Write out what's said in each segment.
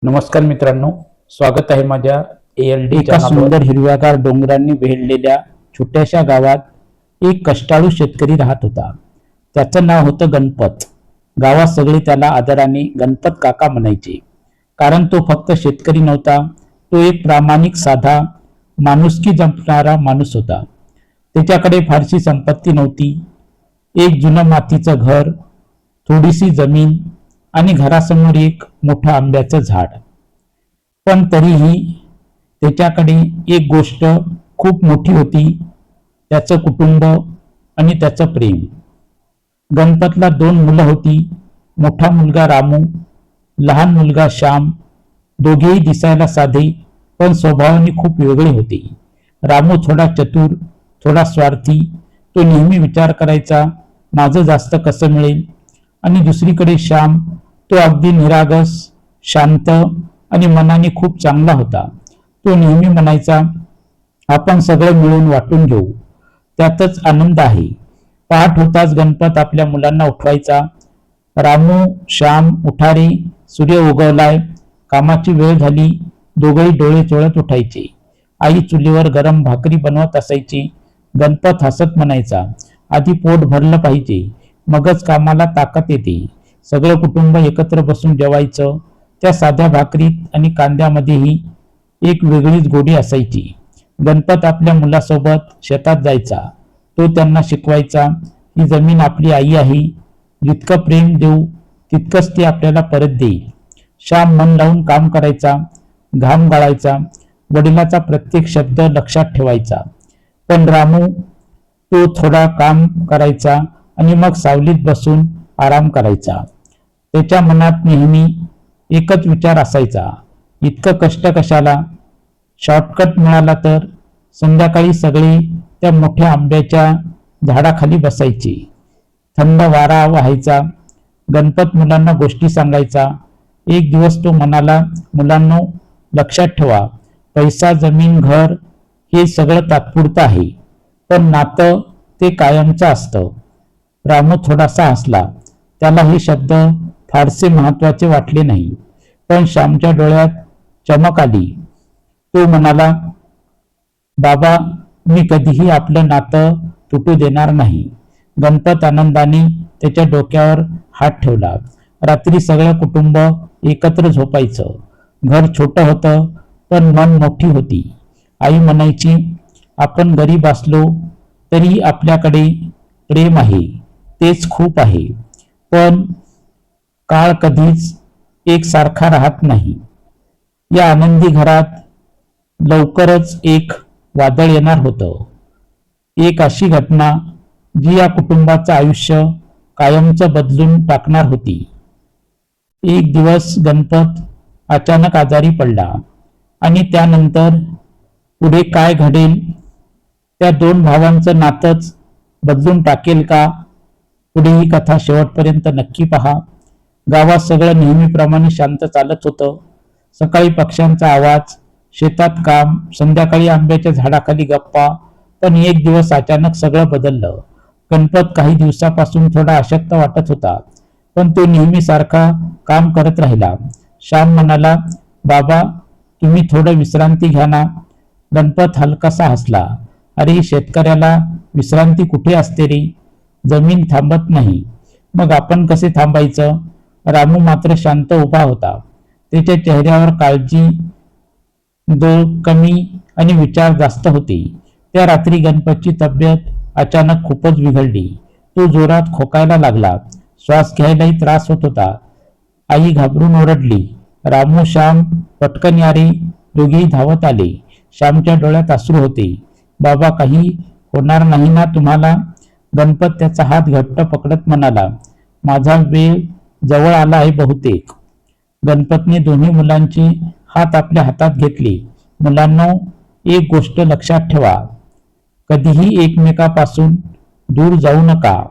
नमस्कार मित्रांनो, स्वागत आहे माझ्या ALD एका सुंदर हिरव्यागार डोंगरांनी वेढलेल्या छोट्याशा गावात एक कष्टाळू शेतकरी राहत होता. त्याचं नाव होतं गणपत. गावात सगळे त्याला आदराने गणपत काका म्हणायचे, कारण तो फक्त शेतकरी नव्हता, तो एक प्रामाणिक, साधा, माणुसकी जपणारा माणूस होता. त्याच्याकडे फारशी संपत्ती नव्हती. एक जुनं मातीचं घर, थोडीशी जमीन आणि घरासमोर एक मोठं आंब्याचं झाड. पण तरीही त्याच्याकडे एक गोष्ट खूप मोठी होती, त्याचं कुटुंब आणि त्याचं प्रेम. गणपतला 2 मुलं होती. मोठा मुलगा रामू, लहान मुलगा श्याम. दोघेही दिसायला साधे पण स्वभावाने खूप वेगळे होते. रामू थोडा चतुर, थोडा स्वार्थी. तो नेहमी विचार करायचा, माझं जास्त कसं मिळेल. आणि दुसरीकडे श्याम, तो अगदी निरागस, शांत आणि मनाने खूप चांगला होता. तो नेहमी म्हणायचा, आपण सगळे मिळून वाटून घेऊ, त्यातच आनंद आहे. पहाट होताच गणपत आपल्या मुलांना उठवायचा. रामू, श्याम, उठा रे, सूर्य उगवलाय, कामाची वेळ झाली. दोघेही डोळे चोळत उठायचे. आई चुलीवर गरम भाकरी बनवत असायची. गणपत हसत म्हणायचा, आधी पोट भरलं पाहिजे, मगच कामाला ताकद येते. सगळं कुटुंब एकत्र बसून जेवायचं. त्या साध्या भाकरीत आणि कांद्यामध्येही एक वेगळीच गोडी असायची. गणपत आपल्या मुलासोबत शेतात जायचा. तो त्यांना शिकवायचा, ही जमीन आपली आई आहे, जितकं प्रेम देऊ तितकंच ती आपल्याला परत देईल. श्याम मन लावून काम करायचा, घाम गाळायचा, वडिलाचा प्रत्येक शब्द लक्षात ठेवायचा. पण रामू, तो थोडा काम करायचा आणि मग सावलीत बसून आराम करायचा. त्याच्या मनात नेहमी एकच विचार असायचा, इतकं कष्ट कशाला, शॉर्टकट मिळाला तर. संध्याकाळी सगळे त्या मोठ्या आंब्याच्या झाडाखाली बसायचे. थंड वारा वाहायचा. गणपत मुलांना गोष्टी सांगायचा. एक दिवस तो म्हणाला, मुलांनो, लक्षात ठेवा, पैसा, जमीन, घर हे सगळं तात्पुरतं आहे, पण नातं ते कायमचं असतं. रामू थोडासा हसला. त्याला हे शब्द फारसे महत्वाचे वाटले नाही, पण श्यामच्या डोळ्यात चमक आली. तो म्हणाला, बाबा, मी कधीही आपलं नातं तुटू देणार नाही. गणपत आनंदाने त्याच्या डोक्यावर हात ठेवला. रात्री सगळं कुटुंब एकत्र झोपायचं. घर छोटं होतं, पण मन मोठी होती. आई म्हणायची, आपण गरीब असलो तरी आपल्याकडे प्रेम आहे, तेच खूप आहे. पण काळ कधीच एकसारखा राहत नाही. या आनंदी घरात लवकरच एक वादळ येणार होतं. एक अशी घटना जी या कुटुंबाचं आयुष्य कायमचं बदलून टाकणार होती. एक दिवस गणपत अचानक आजारी पडला आणि त्यानंतर पुढे काय घडेल, त्या 2 भावांचं नातंच बदलून टाकेल का? पुढे ही कथा शेवटपर्यंत नक्की पहा. गावात सगळं नेहमीप्रमाणे शांत चालत होतं. सकाळी पक्ष्यांचा आवाज, शेतात काम, संध्याकाळी आंब्याच्या झाडाखाली गप्पा. पण एक दिवस अचानक सगळं बदललं. गणपत काही दिवसापासून थोडा अशक्त वाटत होता, पण तो नेहमीसारखा काम करत राहिला. श्याम म्हणाला, बाबा, तुम्ही थोडं विश्रांती घ्या ना. गणपत हलकासा हसला, अरे, शेतकऱ्याला विश्रांती कुठे असते रे, जमीन थांबत नाही, मग आपण कसे थांबायचं. रामू मात्र शांत उभा होता. त्याच्या चेहऱ्यावर काळजी कमी आणि विचार जास्त होते. त्या रात्री गणपतची तब्येत अचानक खूपच बिघडली. तो जोरात खोकायला लागला. श्वास घ्यायलाही त्रास होत होता. आई घाबरून ओरडली. रामू, श्याम, पटकन या रे. दोघेही धावत आले. श्यामच्या डोळ्यात अश्रू होते. बाबा, काही होणार नाही ना तुम्हाला? गणपत त्याचा हात घट्ट पकडत म्हणाला, माझा वेळ जवळ आला आहे बहुतेक. गणपतने दोन्ही मुलांचे हात आपल्या हातात घेतले. मुलांनो, एक गोष्ट लक्षात ठेवा, कधीही एकमेकापासून दूर जाऊ नका.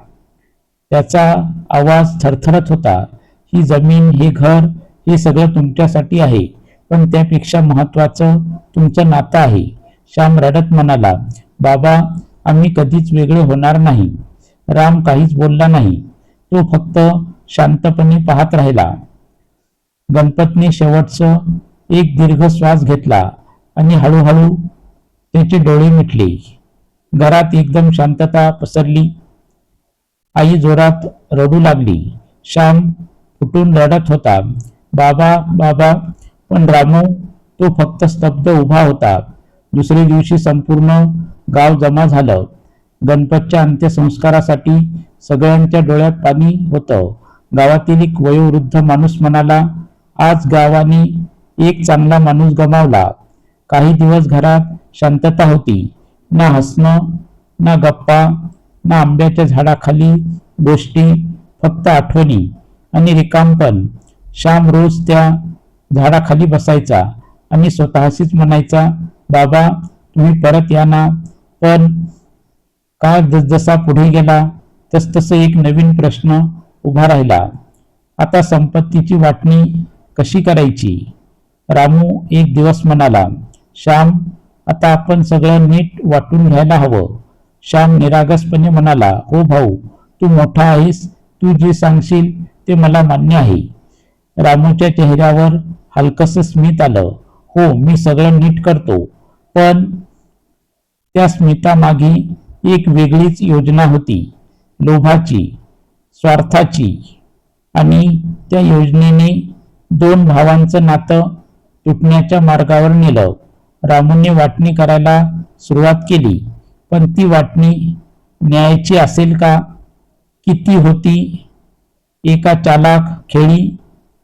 त्याचा आवाज थरथरत होता. ही जमीन, हे घर, हे सगळं तुमच्यासाठी आहे, पण त्यापेक्षा महत्वाचं तुमचं नातं आहे. श्याम रडत म्हणाला, बाबा, आम्ही कधीच वेगळे होणार नाही. राम काहीच बोलला नाही. तो फक्त शांतपणे पाहत राहिला. गणपतने शेवटचं एक दीर्घ श्वास घेतला आणि हळूहळू त्याचे डोळे मिटले. घरात एकदम शांतता पसरली. आई जोरात रडू लागली. श्याम फुटून रडत होता. बाबा बाबा. पण रामू तो फक्त स्तब्ध उभा होता. दुसरे दिवशी संपूर्ण गाव जमा झालं. गणपतच्या अंत्यसंस्कारासाठी सगळ्यांच्या डोळ्यात पाणी होतं. गावातील एक वयोवृद्ध माणूस म्हणाला, आज गावाने एक चांगला माणूस गमावला. काही दिवस घरात शांतता होती. ना हसणं, ना गप्पा, ना आंब्याच्या झाडाखाली गोष्टी, फक्त आठवणी आणि रिकामपण. श्याम रोज त्या झाडाखाली बसायचा आणि स्वतःशीच म्हणायचा, बाबा तुम्ही परत या ना. पण काळ जसजसा पुढे गेला तसतसं एक नवीन प्रश्न उभा राहिला. आता संपत्तीची वाटणी कशी करायची? रामू एक दिवस म्हणाला, श्याम आता आपण सगळं नीट वाटून घ्यायला हवं. श्याम निरागसपणे म्हणाला, हो भाऊ, तू मोठा आहेस, तू जे सांगशील ते मला मान्य आहे. रामूच्या चेहऱ्यावर हलकसं स्मित आलं. हो, मी सगळं नीट करतो. पण त्या स्मितामागे एक वेगळीच योजना होती, लोभाची, स्वार्थाची. आणि त्या योजनेने दोन भावांचं नातं तुटण्याच्या मार्गावर नेलं. रामूने वाटणी करायला सुरुवात केली. पण ती वाटणी न्यायाची असेल का? किती होती एका चालाक खेळी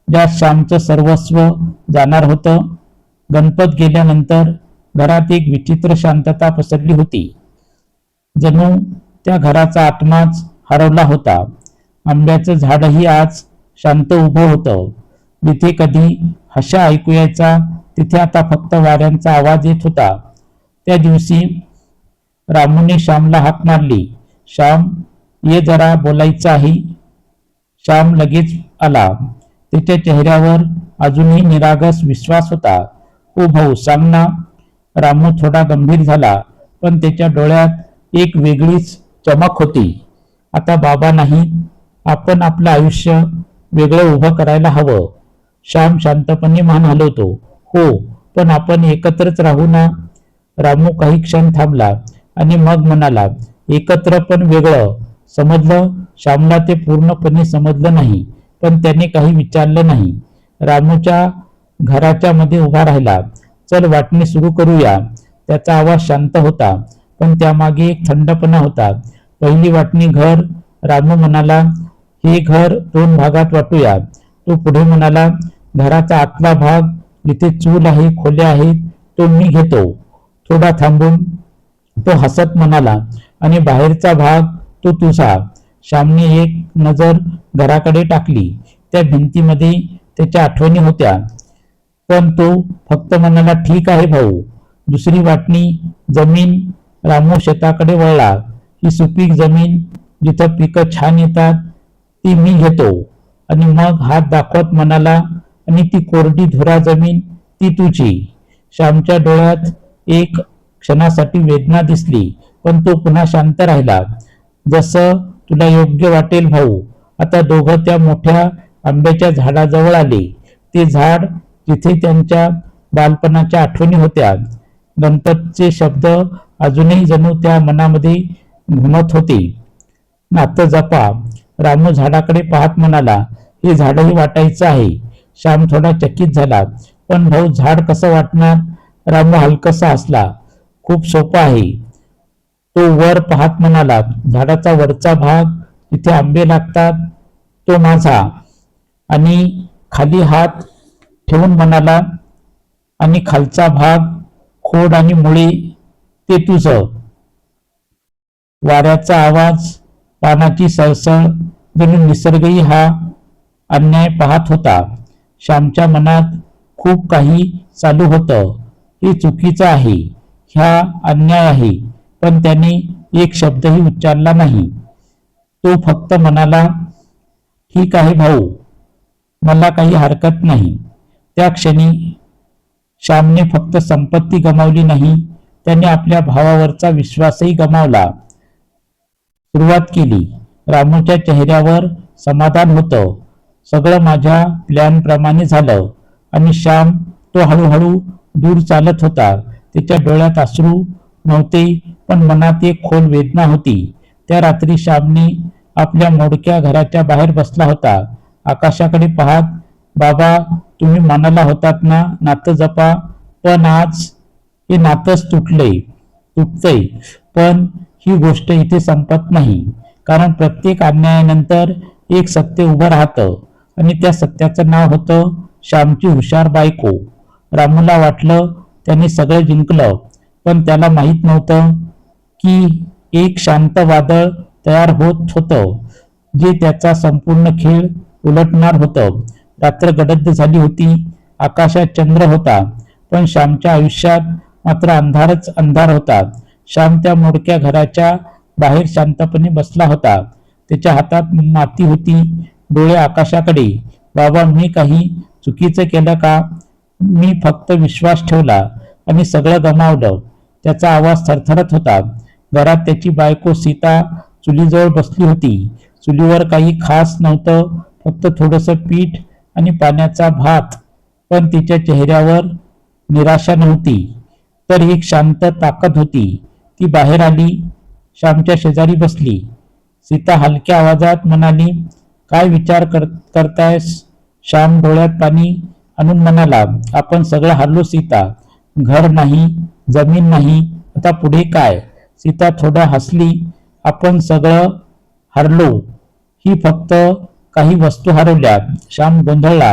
ज्यात श्यामचं सर्वस्व जाणार होतं? गणपत गेल्यानंतर घरात एक विचित्र शांतता पसरली होती. जणू त्या घराचा आत्माच हरवला होता. आंब्याचं झाडही आज शांत उभं होतं. जिथे कधी हशा ऐकू यायचा तिथे आता फक्त वाऱ्यांचा आवाज येत होता. त्या दिवशी रामूने श्यामला हाक मारली, श्याम ये जरा बोलायचं आहे. श्याम लगेच आला. त्याच्या चेहऱ्यावर अजूनही निरागस विश्वास होता. हो भाऊ, सांग ना. रामू थोडा गंभीर झाला, पण त्याच्या डोळ्यात एक वेगळीच चमक होती. आता बाबा नाही, आपण आपलं आयुष्य वेगळं उभं करायला हवं. श्याम शांतपणे मान हलवतो. हो, पण आपण एकत्रच राहू ना. रामू काही क्षण थांबला आणि मग म्हणाला, एकत्र पण वेगळं. समजलं? श्यामला ते पूर्णपणे समजलं नाही, पण त्याने काही विचारलं नाही. रामूच्या घराच्या मध्ये उभा राहिला. चल वाटणी सुरू करूया. त्याचा आवाज शांत होता, पण त्यामागे एक थंडपणा होता. पहिली वाटणी घर. रामू म्हणाला, हे घर 2 भागात वाटूया. तो पुढे म्हणाला, घराचा आतला भाग जिथे चूल आहे, खोल्या आहेत, तो मी घेतो. थोडा थांबून तो हसत म्हणाला, आणि बाहेरचा भाग तो तुझा. श्यामने एक नजर घराकडे टाकली. त्या भिंतीमध्ये त्याच्या आठवणी होत्या. पण तो फक्त म्हणाला, ठीक आहे भाऊ. दुसरी वाटणी जमीन. रामू शेताकडे वळला. ही सुपीक जमीन जिथं पिकं छान येतात ती मी घेतो. आणि मग हात दाखवत म्हणाला, आणि ती कोरडी धुरा जमीन ती तुझी. श्यामच्या डोळ्यात एक क्षणासाठी वेदना दिसली, पण तो पुन्हा शांत राहिला. जसं तुला योग्य वाटेल भाऊ. आता दोघं त्या मोठ्या आंब्याच्या झाडाजवळ आले. ते झाड जिथे त्यांच्या बालपणाच्या आठवणी होत्या. गणपतचे शब्द अजूनही जणू त्या मनामध्ये घुमत होते. नातं जपा. रामू झाडाकडे पाहत म्हणाला, हे झाडही वाटायचं आहे. श्याम थोडा चकित झाला, पण भाऊ झाड कसं वाटणार? रामू हलकसा हसला, खूप सोपं आहे. तो वर पाहत म्हणाला, झाडाचा वरचा भाग जिथे आंबे लागतात तो माझा. आणि खाली हात ठेवून म्हणाला, आणि खालचा भाग, खोड आणि मुळे, ते तुझं. वाऱ्याचा आवाज, पानाची सळसळ, जणू निसर्गही हा अन्याय पाहत होता. श्यामच्या मनात खूप काही चालू होतं. हे चुकीचं आहे, ह्या अन्याय आहे. पण त्याने एक शब्दही उच्चारला नाही. तो फक्त म्हणाला, ठीक आहे भाऊ, मला काही हरकत नाही. त्या क्षणी श्यामने फक्त संपत्ती गमावली नाही, त्याने आपल्या भावावरचा विश्वासही गमावला. सुरुवात केली. रामूच्या चेहऱ्यावर समाधान होतं, सगळं माझ्या प्लॅनप्रमाणे झालं आणि श्याम तो हळूहळू दूर चालत होता. त्याच्या डोळ्यात अश्रू नव्हते, पण मनात एक खोल वेदना होती. त्या रात्री श्यामने आपल्या मोडक्या घराच्या बाहेर बसला होता, आकाशाकडे पाहत. बाबा, तुम्ही म्हणाला होतात ना नातं जपा, पण आज हे नातंच तुटतंय. पण ही गोष्ट इथे संपत नाही, कारण प्रत्येक अन्यायानंतर एक सत्य उभं राहतं आणि त्या सत्याचं नाव होतं श्यामची हुशार बायको. रामूला वाटलं त्याने सगळं जिंकलं, पण त्याला माहित नव्हतं की एक शांत वादळ तयार होत होतं, जे त्याचा संपूर्ण खेळ उलटणार होतं. रात्र गडद झाली होती, आकाशात चंद्र होता, पण श्यामच्या आयुष्यात मात्र अंधारच अंधार होता. श्याम त्या मोडक्या घराच्या बाहेर शांतपणे बसला होता. त्याच्या हातात माती होती, डोळे आकाशाकडे. बाबा, मी काही चुकीचं केलं का? मी फक्त विश्वास ठेवला आणि सगळं गमावलं. त्याचा आवाज थरथरत होता. घरात त्याची बायको सीता चुलीजवळ बसली होती. चुलीवर काही खास नव्हतं, फक्त थोडंसं पीठ आणि पाण्याचा भात, पण तिच्या चेहऱ्यावर निराशा नव्हती, तर एक शांत ताकद होती. ती बाहेर आली, श्यामच्या शेजारी बसली. सीता हलक्या आवाजात म्हणाली, काय विचार करतायस? श्याम डोळ्यात पाणी आणून म्हणाला, आपण सगळं हरलो सीता. घर नाही, जमीन नाही, आता पुढे काय? सीता थोडं हसली. आपण सगळं हरलो, ही फक्त काही वस्तू हरवल्या. श्याम गोंधळला.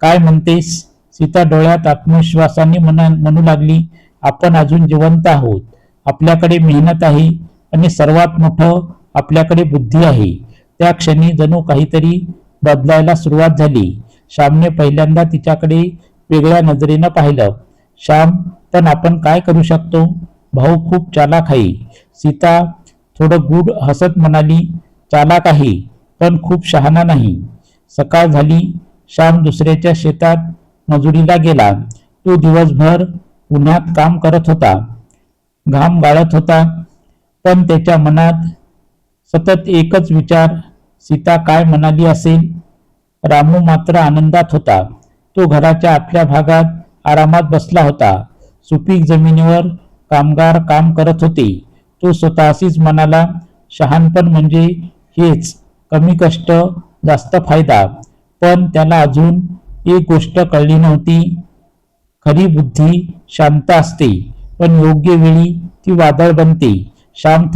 काय म्हणतेस? सीता डोळ्यात आत्मविश्वासाने म्हणू लागली, आपण अजून जिवंत आहोत. आपल्याकडे मेहनत आहे आणि सर्वात मोठं, आपल्याकडे बुद्धी आहे. त्या क्षणी जणू काहीतरी बदलायला सुरुवात झाली. श्यामने पहिल्यांदा तिच्याकडे वेगळ्या नजरेनं पाहिलं. श्याम, पण आपण काय करू शकतो? भाऊ खूप चालाक आहे. सीता थोडं गूढ हसत म्हणाली, चालाक आहे, पण खूप शहाणा नाही. सकाळ झाली. श्याम दुसऱ्याच्या शेतात मजुरीला गेला. तो दिवसभर उन्हात काम करत होता, घाम गाळत होता, पण त्याच्या मनात सतत एकच विचार, सीता काय म्हणाली असेल? रामू मात्र आनंदात होता. तो घराच्या आतल्या भागात आरामात बसला होता. सुपीक जमिनीवर कामगार काम करत होते. तो स्वतःशीच म्हणाला, शहाणपण म्हणजे हेच, कमी कष्ट, जास्त फायदा. पण त्याला अजून एक गोष्ट कळली नव्हती. खरी बुद्धी शांत असते, पण योग्य वेळी ती वादळ बनते. श्याम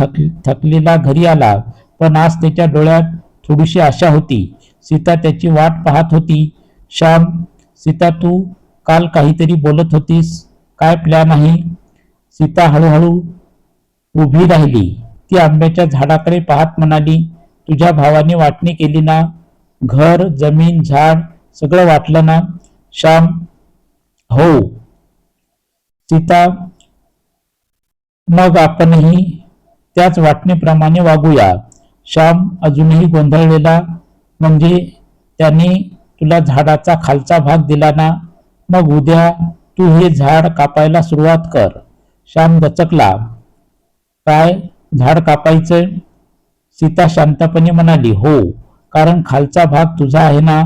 थकलेला घरी आला, पण आज त्याच्या डोळ्यात थोडीशी आशा होती. सीता त्याची वाट पाहत होती. श्याम, सीता, तू काल काहीतरी बोलत होतीस, काय प्लॅन आहे? सीता हळूहळू उभी राहिली. ती आंब्याच्या झाडाकडे पाहत म्हणाली, तुझ्या भावाने वाटणी केली ना? घर, जमीन, झाड सगळं वाटलं ना? श्याम, हो. सीता, मग आपणही त्याच वाटणीप्रमाणे वागूया. श्याम अजूनही गोंधळलेला, म्हणजे त्याने तुला झाडाचा खालचा भाग दिला ना? मग उद्या तू हे झाड कापायला सुरुवात कर. श्याम दचकला. काय, झाड कापायचं? सीता शांतपणे म्हणाली, हो, कारण खालचा भाग तुझा आहे ना.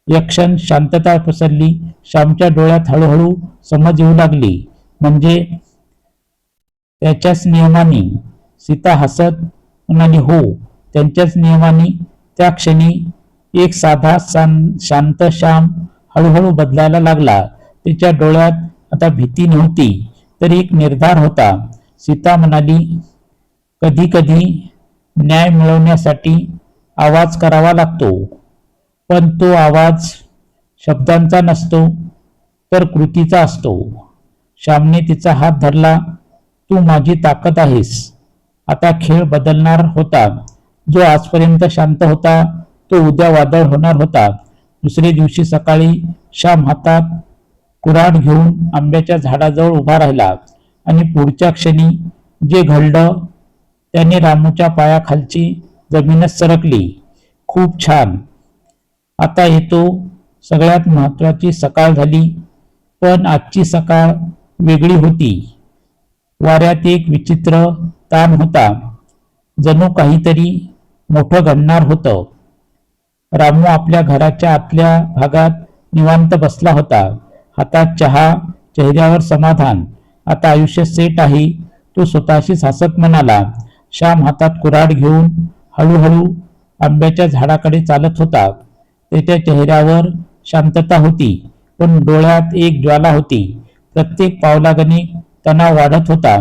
एक क्षण शांतता पसरली. श्यामच्या डोळ्यात हळूहळू समज येऊ लागली, म्हणजे त्याच्याच नियमाने. सीता हसत म्हणाली, हो, त्यांच्याच नियमाने. त्या क्षणी एक साधा शांत श्याम हळूहळू बदलायला लागला. तिच्या डोळ्यात आता भीती नव्हती, तर एक निर्धार होता. सीता म्हणाली, कधी कधी न्याय मिळवण्यासाठी आवाज करावा लागतो, पण तो आवाज शब्दांचा नसतो, तर कृतीचा असतो. श्यामने तिचा हात धरला. तू माझी ताकद आहेस. आता खेळ बदलणार होता. जो आजपर्यंत शांत होता, तो उद्या वादळ होणार होता. दुसरे दिवशी सकाळी श्याम हातात कुऱ्हाड घेऊन आंब्याच्या झाडाजवळ उभा राहिला आणि पुढच्या क्षणी जे घडलं त्याने रामूच्या पायाखालची जमीनच सरकली. खूप छान. आता येतो सगळ्यात महत्वाची सकाळ झाली. पण आजची सकाळ वेगळी होती. वाऱ्यात एक विचित्र ताण होता, जणू काहीतरी मोठं घडणार होतं. रामू आपल्या घराच्या आतल्या भागात निवांत बसला होता. हातात चहा, चेहऱ्यावर समाधान. आता आयुष्य सेट आहे. तो स्वतःशीच हसत म्हणाला. श्याम हातात कुऱ्हाड घेऊन हळूहळू आंब्याच्या झाडाकडे चालत होता. त्याच्या चेहऱ्यावर शांतता होती, पण डोळ्यात एक ज्वाला होती. प्रत्येक पावलागणिक तणाव वाढत होता.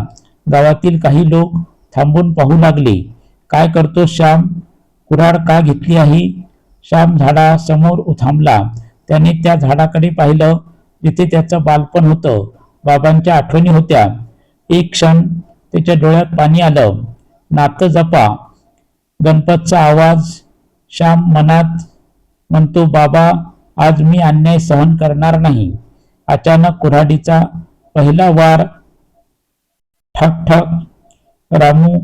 गावातील काही लोक थांबून पाहू लागले. काय करतो श्याम? कुऱ्हाड का घेतली आहे? श्याम झाडासमोर थांबला. त्याने त्या झाडाकडे पाहिलं जिथे त्याचं बालपण होतं. बाबांच्या आठवणी होत्या. एक क्षण त्याच्या डोळ्यात पाणी आलं. नातं जपा. गणपतचा आवाज. श्याम मनात म्हणतो, बाबा, आज मी अन्याय सहन करणार नाही. अचानक कुऱ्हाडीचा पहिला वार. ठक ठक. रामू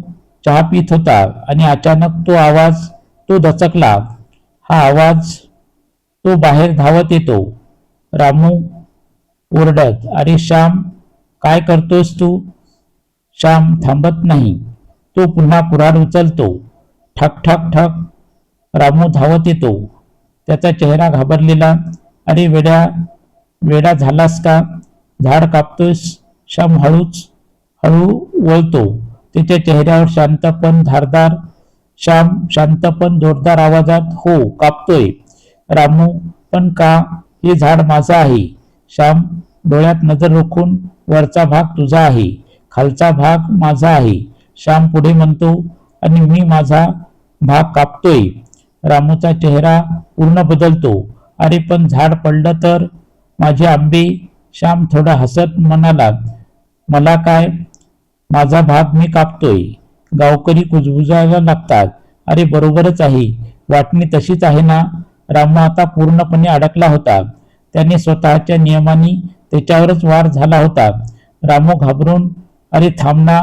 चहा पित होता आणि अचानक तो आवाज. तो दचकला. हा आवाज. तो बाहेर धावत येतो. रामू ओरडत, अरे श्याम, काय करतोस तू? श्याम थांबत नाही. तो पुन्हा कुऱ्हाड उचलतो. ठक ठक ठक. रामू धावत येतो. त्याचा चेहरा घाबरलेला. अरे वेडा झालास का? झाड कापतोस? श्याम हळू वळतो. त्याच्या चेहऱ्यावर शांत पण धारदार. श्याम शांत पण जोरदार आवाजात, हो, कापतोय. रामू, पण का? हे झाड माझं आहे. श्याम डोळ्यात नजर रोखून, वरचा भाग तुझा आहे, खालचा भाग माझा आहे. श्याम पुढे म्हणतो, आणि मी माझा भाग कापतोय. रामूचा चेहरा पूर्ण बदलतो. अरे पण झाड पडलं तर माझे आंबे? श्याम थोडा हसत म्हणाला, मला काय, माझा भाग मी कापतोय. गावकरी कुजबुजायला लागतात. अरे बरोबरच आहे, वाटणी तशीच आहे ना? रामू आता पूर्णपणे अडकला होता. त्याने स्वतःच्या नियमाने त्याच्यावरच वार झाला होता. रामू घाबरून, अरे थांब ना,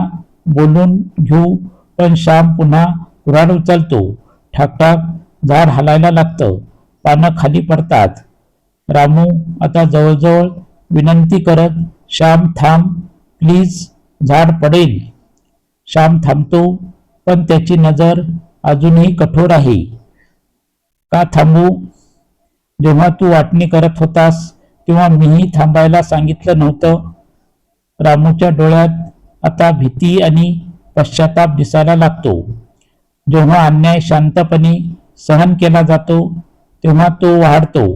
बोलून घेऊ. पण श्याम पुन्हा कुऱ्हाड उचलतो. ठाकठाक. झाड हलायला लागतं. पानं खाली पडतात. रामू आता जवळजवळ विनंती करत, श्याम थांब प्लीज, झाड पडेल. श्याम थांबतो, पण त्याची नजर अजूनही कठोर आहे. का थांबू? जेव्हा तू वाटणी करत होतास तेव्हा मीही थांबायला सांगितलं नव्हतं? रामूच्या डोळ्यात आता भीती आणि पश्चाताप दिसायला लागतो. जेव्हा अन्याय शांतपणे सहन केला जातो तेव्हा तो वाढतो,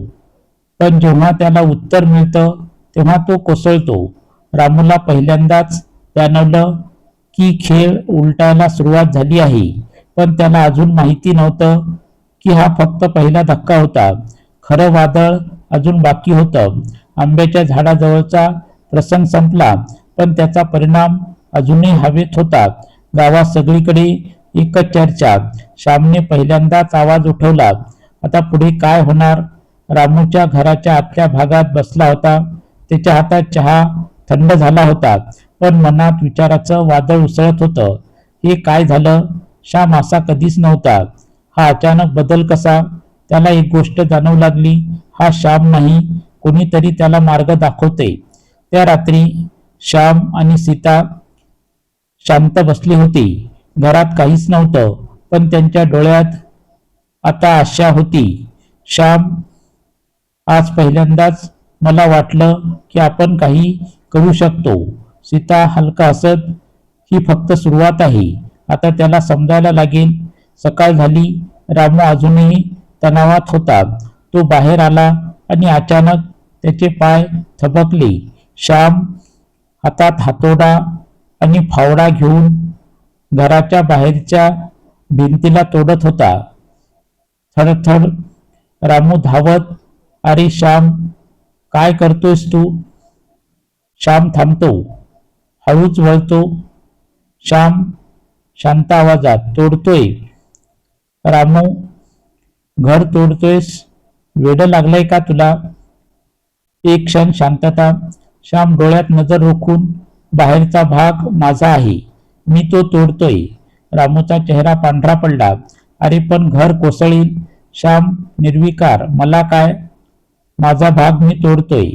पण जेव्हा त्याला उत्तर मिळतं तेव्हा तो कोसळतो. रामूला पहिल्यांदाच जाणवलं की खेळ उलटायला सुरुवात झाली आहे, पण त्याला अजून माहिती नव्हतं की हा फक्त पहिला धक्का होता. खरं वादळ अजून बाकी होतं. आंब्याच्या झाडाजवळचा प्रसंग संपला, पण त्याचा परिणाम अजूनही हवेत होता. गावात सगळीकडे एकच चर्चा. श्यामने पहिल्यांदाच आवाज उठवला, आता पुढे काय होणार? रामूच्या घराच्या आतल्या भागात बसला होता. त्याच्या हातात चहा थंड झाला होता, पण मनात विचाराचं वादळ उसळत होतं. हे काय झालं? श्याम असा कधीच नव्हता. हा अचानक बदल कसा? त्याला एक गोष्ट जाणवू लागली, हा श्याम नाही, कोणीतरी त्याला मार्ग दाखवते. त्या रात्री श्याम आणि सीता शांत बसली होती. घरात काहीच नव्हतं, पण त्यांच्या डोळ्यात आता आशा होती. श्याम, आज पहिल्यांदाच मला वाटलं की आपण काही करू शकतो. सीता हलका हसत, ही फक्त सुरुवात आहे, आता त्याला समजायला लागेल. सकाळ झाली. रामू अजूनही तणावात होता. तो बाहेर आला आणि अचानक त्याचे पाय थबकले. श्याम हातात हातोडा आणि फावडा घेऊन घराच्या बाहेरच्या भिंतीला तोडत होता. थडथड. रामू धावत, अरे श्याम, काय करतोयस तू? श्याम थांबतो. हळूच वळतो. श्याम शांत आवाजात, तोडतोय. रामू, घर तोडतोयस? वेड लागलंय का तुला? एक क्षण शांतता. श्याम डोळ्यात नजर रोखून, बाहेरचा भाग माझा आहे, मी तो तोडतोय. रामूचा चेहरा पांढरा पडला. अरे पण घर कोसळील. श्याम निर्विकार, मला काय, माझा भाग मी तोडतोय.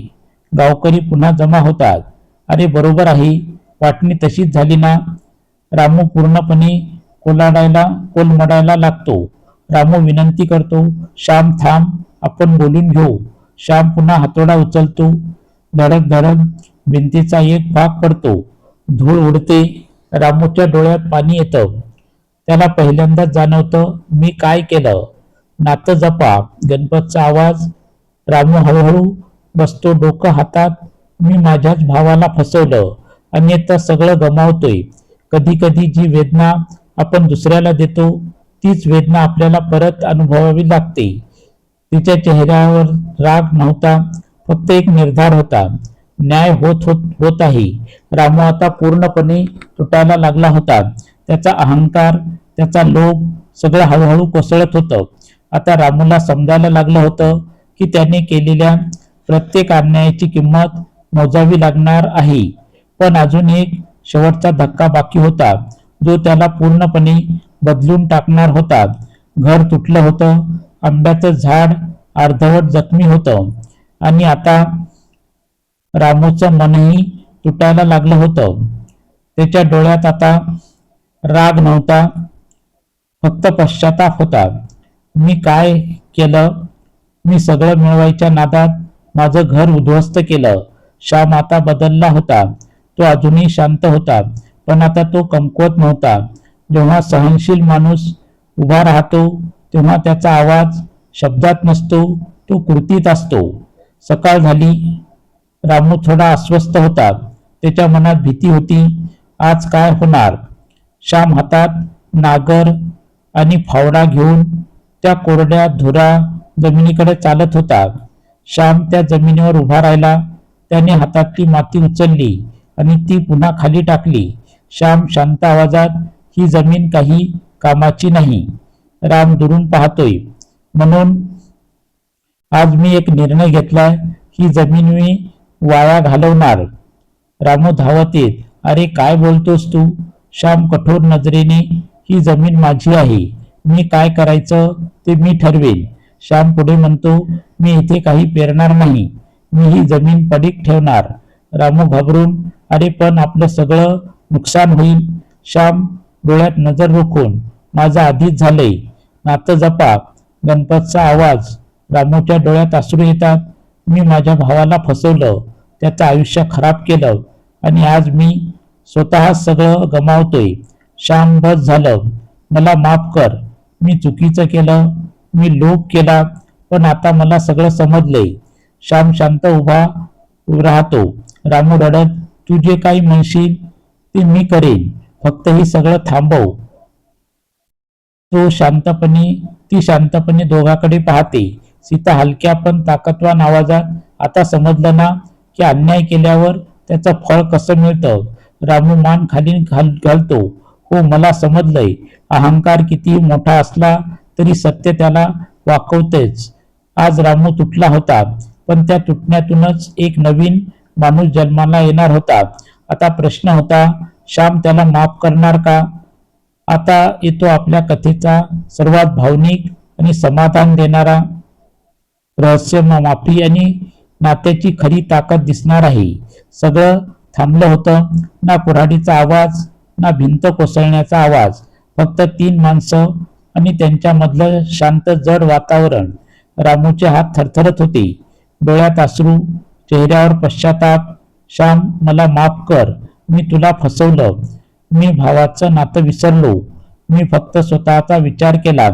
गावकरी पुन्हा जमा होतात. अरे बरोबर आहे, वाटणी तशीच झाली ना? रामू पूर्णपणे कोलमडायला लागतो. रामू विनंती करतो, श्याम थांब, आपण बोलून घेऊ. श्याम पुन्हा हातोडा उचलतो. धडक धडक भिंतीचा एक भाग पडतो. धूळ उडते. रामूच्या डोळ्यात पाणी येतं. त्याला पहिल्यांदाच जाणवतं, मी काय केलं. नातं जपा. गणपतचा आवाज. रामू हळूहळू बसतो, डोकं हातात. मी माझ्याच भावाला फसवलं आणि आता सगळं गमावतोय. कधी कधी जी वेदना आपण दुसऱ्याला देतो तीच वेदना आपल्याला परत अनुभवावी लागते. तिच्या चेहऱ्यावर राग नव्हता, फक्त एक निर्धार होता. न्याय होत आहे. रामू आता पूर्णपणे तुटायला लागला होता. त्याचा अहंकार, त्याचा लोभ सगळं हळूहळू कोसळत होतं. आता रामूला समजायला लागलं होतं की त्याने केलेल्या प्रत्येक अन्यायाची किंमत मोजावी लागणार आहे. पण अजून एक शेवटचा धक्का बाकी होता, जो त्याला पूर्णपणे बदलून टाकणार होता. घर तुटलं होतं. आंब्याचं झाड अर्धवट जखमी होतं आणि आता रामूचं मनही तुटायला लागलं होतं. त्याच्या डोळ्यात आता राग नव्हता, फक्त पश्चाताप होता. मी काय केलं. मी सगळं मिळवायच्या नादात माझं घर उद्ध्वस्त केलं. श्याम आता बदलला होता. तो अजूनही शांत होता, पण आता तो कमकुवत नव्हता. जेव्हा सहनशील माणूस उभा राहतो तेव्हा त्याचा आवाज शब्दात नसतो, तो कृतीत असतो. सकाळ झाली. रामू थोडा अस्वस्थ होता. त्याच्या मनात भीती होती. आज काय होणार. श्याम हातात नागर आणि फावडा घेऊन त्या कोरड्या धुरा जमिनीकडे चालत होता. श्याम त्या जमिनीवर उभा राहिला. त्याने हातातली माती उचलली आणि ती पुन्हा खाली टाकली. श्याम शांत आवाजात, ही जमीन काही कामाची नाही. राम दुरून पाहतोय. म्हणून आज मी एक निर्णय घेतलाय. ही जमीन मी वाया घालवणार. रामू धावत येत, अरे काय बोलतोस तू. श्याम कठोर नजरेने, ही जमीन माझी आहे. मी काय करायचं ते मी ठरवेन. श्याम पुढे म्हणतो, मी इथे काही पेरणार नाही. मी ही जमीन पडीक ठेवणार. रामू घाबरून, अरे पण आपलं सगळं नुकसान होईल. श्याम डोळ्यात नजर रोखून, माझं आधीच झालंय. नातं जपा. गणपतचा आवाज. रामूच्या डोळ्यात अश्रू येतात. मी माझ्या भावाला फसवलं, त्याचं आयुष्य खराब केलं आणि आज मी स्वतः सगळं गमावतोय. श्याम, बस झालं. मला माफ कर. मी चुकीचं केलं. मी लोभ केला. पण आता मला सगळं समजलंय. श्याम शांत उभा राहतो. रामू रडत, तू जे काही म्हणशील ते मी करेन. फक्त हे सगळं थांबव. ती शांतपणे दोघांकडे पाहते. सीता हलक्या पण ताकदवान आवाजात, आता समजलं ना की अन्याय केल्यावर त्याचं फळ कसं मिळतं. रामू मान खाली घालतो. हो, मला समजलंय. अहंकार कितीही मोठा असला तरी सत्य त्याला वाकवतेच. आज रामू तुटला होता, पण त्या तुटण्यातूनच एक नवीन माणूस जन्माला येणार होता. आता प्रश्न होता, श्याम त्याला माफ करणार का. आता येतो आपल्या कथेचा सर्वात भावनिक आणि समाधान देणारा रहस्य. माफी आणि नात्याची खरी ताकद दिसणार आहे. सगळं थांबलं होतं. ना कुऱ्हाडीचा आवाज, ना भिंत कोसळण्याचा आवाज. फक्त 3 माणसं आणि त्यांच्यामधलं शांत जड वातावरण. रामूचे हात थरथरत होते. डोळ्यात अश्रू, चेहऱ्यावर पश्चाताप. श्याम, मला माफ कर. मी तुला फसवलं. मी भावाचं नातं विसरलो. मी फक्त स्वतःचा विचार केला.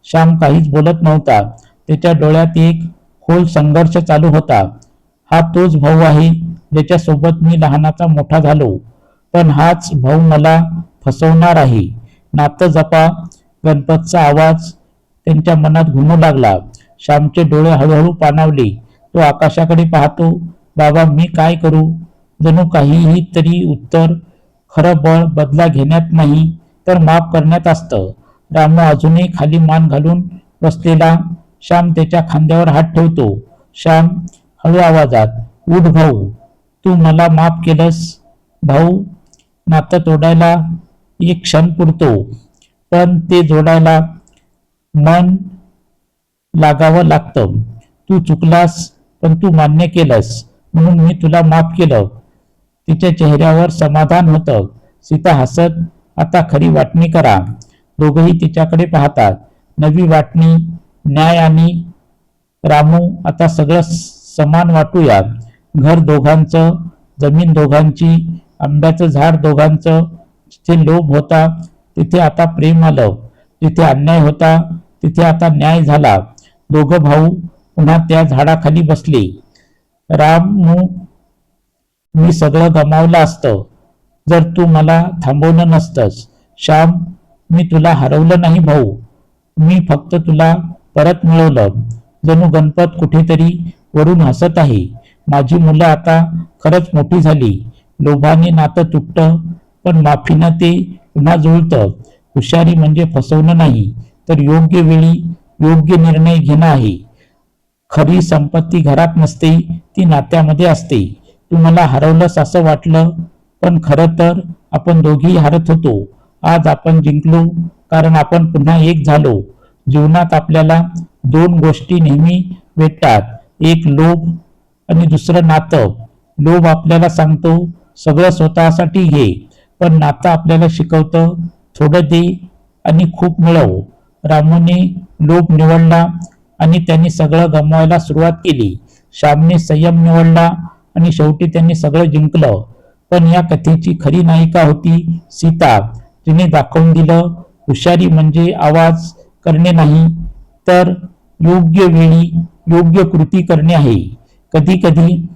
श्याम काहीच बोलत नव्हता. त्याच्या डोळ्यात एक खोल संघर्ष चालू होता. हा तोच भाऊ आहे ज्याच्यासोबत मी लहानाचा मोठा झालो, पण हाच भाऊ मला फसवणार आहे. नातं जपा. गणपतचा आवाज त्यांच्या मनात घुमू लागला. श्यामचे डोळे हळूहळू पाणावले. तो आकाशाकडे पाहतो. बाबा, मी काय करू. जणू काहीही तरी उत्तर. खरं बळ बदला घेण्यात नाही तर माफ करण्यात असतं. रामू अजूनही खाली मान घालून बसलेला. श्याम त्याच्या खांद्यावर हात ठेवतो. श्याम हळू आवाजात, उठ भाऊ. तू मला माफ केलंस. भाऊ, नातं तोडायला एक क्षण पुरतो, पण ते जोडायला मन लागावं लागतं. तू चुकलास, पण तू मान्य केलंस, म्हणून मी तुला माफ केलं. तिच्या चेहऱ्यावर समाधान होतं. सीता हसत, आता खरी वाटणी करा. दोघंही तिच्याकडे पाहतात. नवी वाटणी, न्याय आणि रामू आता सगळं समान वाटूया. घर दोघांचं, जमीन दोघांची, आंब्याचं झाड दोघांचं. जिथे लोभ होता तिथे आता प्रेम आलं, जिथे अन्याय होता तिथे आता न्याय झाला. दोघं भाऊ पुन्हा त्या झाडाखाली बसले. रामू, मी सगळं गमावलं असतं जर तू मला थांबवलं नसतंस. श्याम, मी तुला हरवलं नाही भाऊ, मी फक्त तुला परत मिळवलं. जणू गणपत कुठेतरी वरून हसत आहे. माझी मुलं आता खरंच मोठी झाली. लोभाने नातं तुटतं, पण माफीनं ते पुन्हा जुळतं. हुशारी म्हणजे फसवणं नाही, तर योग्य वेळी योग्य निर्णय घेणं आहे. खरी संपत्ती घरात नसते, ती नात्यामध्ये असते. तू मला हरवलंस असं वाटलं, पण खरं तर आपण दोघेही हरत होतो. आज आपण जिंकलो, कारण आपण पुन्हा एक झालो. जीवनात आपल्याला दोन गोष्टी नेहमी भेटतात, एक लोभ आणि दुसरं नातं. लोभ आपल्याला सांगतो सगळं स्वतःसाठी घे, पण नातं आपल्याला शिकवतं थोडं दे आणि खूप मिळव. रामूने लोभ निवडला आणि त्यांनी सगळं गमवायला सुरुवात केली. श्यामने संयम निवडला आणि शेवटी त्यांनी सगळं जिंकलं. पण या कथेची खरी नायिका होती सीता. तिने दाखवून दिलं, हुशारी म्हणजे आवाज करणे नाही, तर योग्य वेळी योग्य कृती करणे आहे. कधी कधी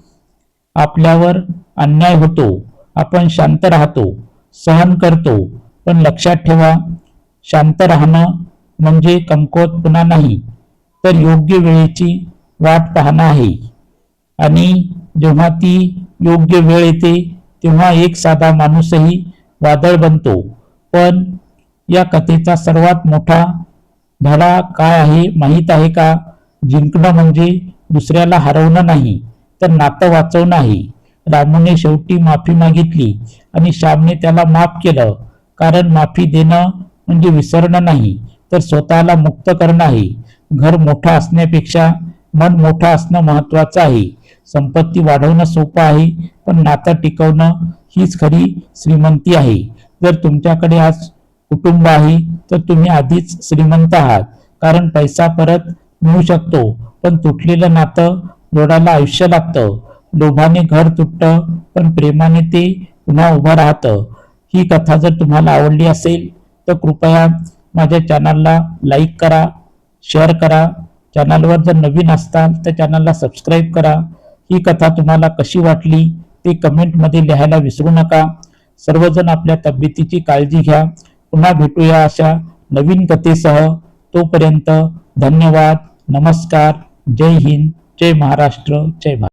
आपल्यावर अन्याय होतो, आपण शांत राहतो, सहन करतो, पण लक्षात ठेवा, शांत राहणं म्हणजे कमकुवतपणा नाही, तर योग्य वेळेची वाट पाहणं आहे. आणि जेव्हा ती योग्य वेळ येते तेव्हा एक साधा माणूसही वादळ बनतो. पण या कथेचा सर्वात मोठा धडा काय आहे माहीत आहे का? जिंकणं म्हणजे दुसऱ्याला हरवणं नाही, तर नातं वाचवणं आहे. रामूने शेवटी माफी मागितली आणि श्यामने त्याला माफ केलं, कारण माफी देणं म्हणजे विसरणं नाही, तर स्वतःला मुक्त करणं आहे. घर मोठं असण्यापेक्षा मन मोठं असणं महत्वाचं आहे. संपत्ती वाढवणं सोपं आहे, पण नातं टिकवणं हीच खरी श्रीमंती आहे. जर तुमच्याकडे आज कुटुंब आहे तर तुम्ही आधीच श्रीमंत आहात, कारण पैसा परत मिळू शकतो, पण तुटलेलं नातं जोडायला आयुष्य लागतं. लोभाने घर तुटतं, पण प्रेमाने ते पुन्हा उभं राहतं. ही कथा जर तुम्हाला आवडली असेल तर कृपया माझ्या चॅनलला लाईक करा, शेअर करा. चॅनलवर जर नवीन असताल तर चॅनलला सबस्क्राईब करा. ही कथा तुम्हाला कशी वाटली ते कमेंटमध्ये लिहायला विसरू नका. सर्वजण आपल्या तब्येतीची काळजी घ्या. पुन्हा भेटूया अशा नवीन कथेसह. तोपर्यंत धन्यवाद, नमस्कार, जय हिंद, जय महाराष्ट्र, जय भारत.